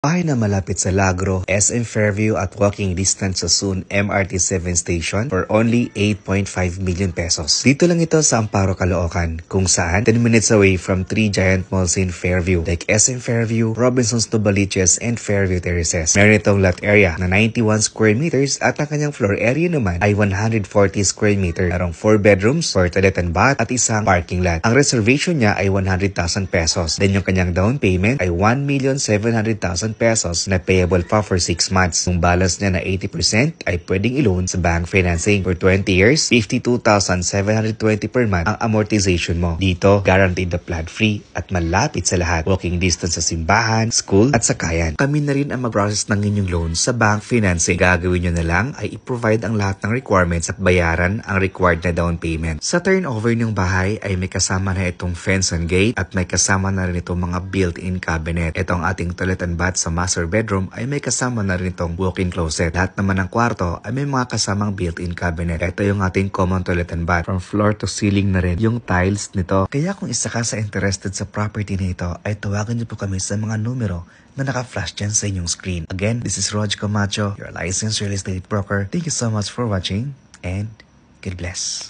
Bahay na malapit sa Lagro, SM Fairview at walking distance sa Soon MRT 7 station for only 8.5 million pesos. Dito lang ito sa Amparo, Caloocan, kung saan 10 minutes away from 3 giant malls in Fairview like SM Fairview, Robinsons Novaliches, and Fairview Terraces. Meron itong lot area na 91 square meters at ang kanyang floor area naman ay 140 square meter. Merong 4 bedrooms, 4 toilet and bath at isang parking lot. Ang reservation niya ay 100,000 pesos. Then yung kanyang down payment ay 1,700,000 pesos na payable pa for 6 months. Yung balance niya na 80% ay pwedeng i-loan sa bank financing. For 20 years, 52,720 per month ang amortization mo. Dito, guaranteed na flood free at malapit sa lahat. Walking distance sa simbahan, school at sakayan. Kami na rin ang mag-process ng inyong loan sa bank financing. Gagawin nyo na lang ay i-provide ang lahat ng requirements at bayaran ang required na down payment. Sa turnover ng bahay ay may kasama na itong fence and gate at may kasama na rin itong mga built-in cabinet. Ito ang ating toilet and bath sa master bedroom ay may kasama na rin itong walk-in closet. Lahat naman ng kwarto ay may mga kasamang built-in cabinet. Ito yung ating common toilet and bath. From floor to ceiling na rin yung tiles nito. Kaya kung isa ka sa interested sa property na ito, ay tawagan niyo po kami sa mga numero na naka-flash dyan sa inyong screen. Again, this is Rog Camacho, your licensed real estate broker. Thank you so much for watching and God bless.